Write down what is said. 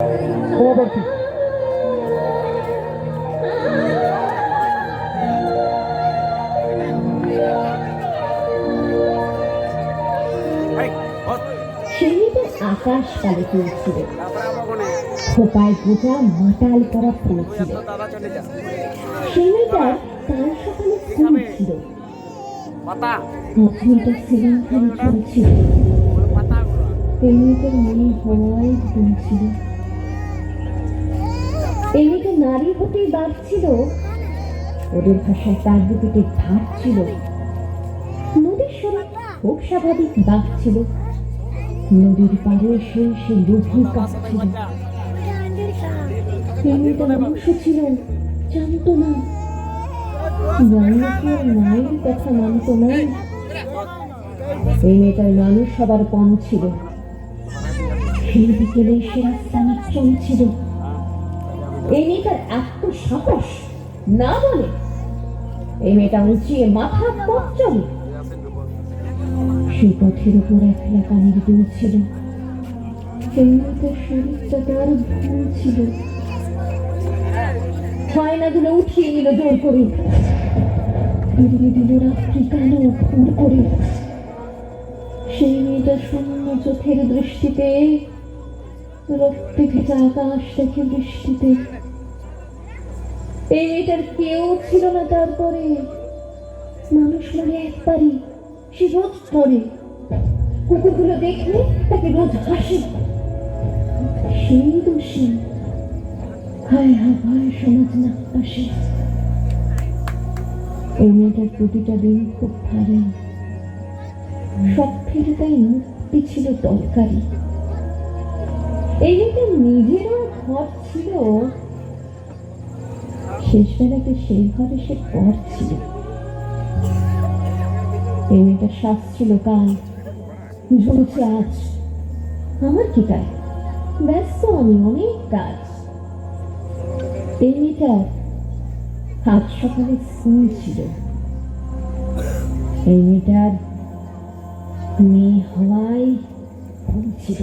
পরবর্তী সেমিটার আকাশ কালে তুলছিল, খোপায় গোটা মাতাল করা ফুল ছিল। সেমিটার কাল সকালে ফুল ছিল, মেয়েটা সিলিংখানি চলছিল। মেয়েটার মেয়ে হওয়াই ভুল ছিল। মেয়েটা নারী হতেই বাড়ছিল, ওদের ভাষায় তার বুকেতে ভাত ছিল। নদীর স্বরে খুব স্বাভাবিক বাঘ ছিল, নদীর পাড়ে সে লঘু কাঁপছিল। মেয়েটা মানুষ ছিল, জানত না, মায়ের কথা মানত না। এই মেয়েটার মানুষ সবার কম ছিল। সেই বিকেলে সে রাস্তা চলছিল। এই মেয়েটার এত সাহস না বলে, এই মেয়েটা উঁচিয়ে মাথা পথ চলে। সেই পথের উপর একলা কানের দুল ছিল। এই মেয়েটার শরীরটা তার ভুল ছিল। গয়নাগুলো উঠিয়ে নিল জোর করে, ফিরিয়ে দিল রাত্রি কালো ঘুর করে। সেই মেয়েটা শূন্য চোখের দৃষ্টিতে রক্তে ভেজা আকাশ দেখে বৃষ্টিতে। এই মেয়েটার কেউ ছিল না তারপরে। মানুষ মানে একবারই, সে রোজ পড়ে। কুকুরগুলো দেখলে তাকে রোজ হাসে। সেই দোষী, হায় হায় সমাজ না আসে। এই মেয়েটার প্রতিটা দিন খুব ভারী, সব ফেলে তাই মুক্তি ছিল দরকারি। এই মেয়েটার নিজেরও ঘর ছিল, শেষ বেলাতে সেই ঘরে সে পর ছিল। এই মেয়েটার শ্বাস ছিল কাল, ঝুলছে আজ। আমার কি তাই, ব্যস্ত আমি অনেক কাজ। এই মেয়েটার আজ সকালে স্কুল ছিল। এই মেয়েটার মেয়ে হওয়াই ভুল ছিল।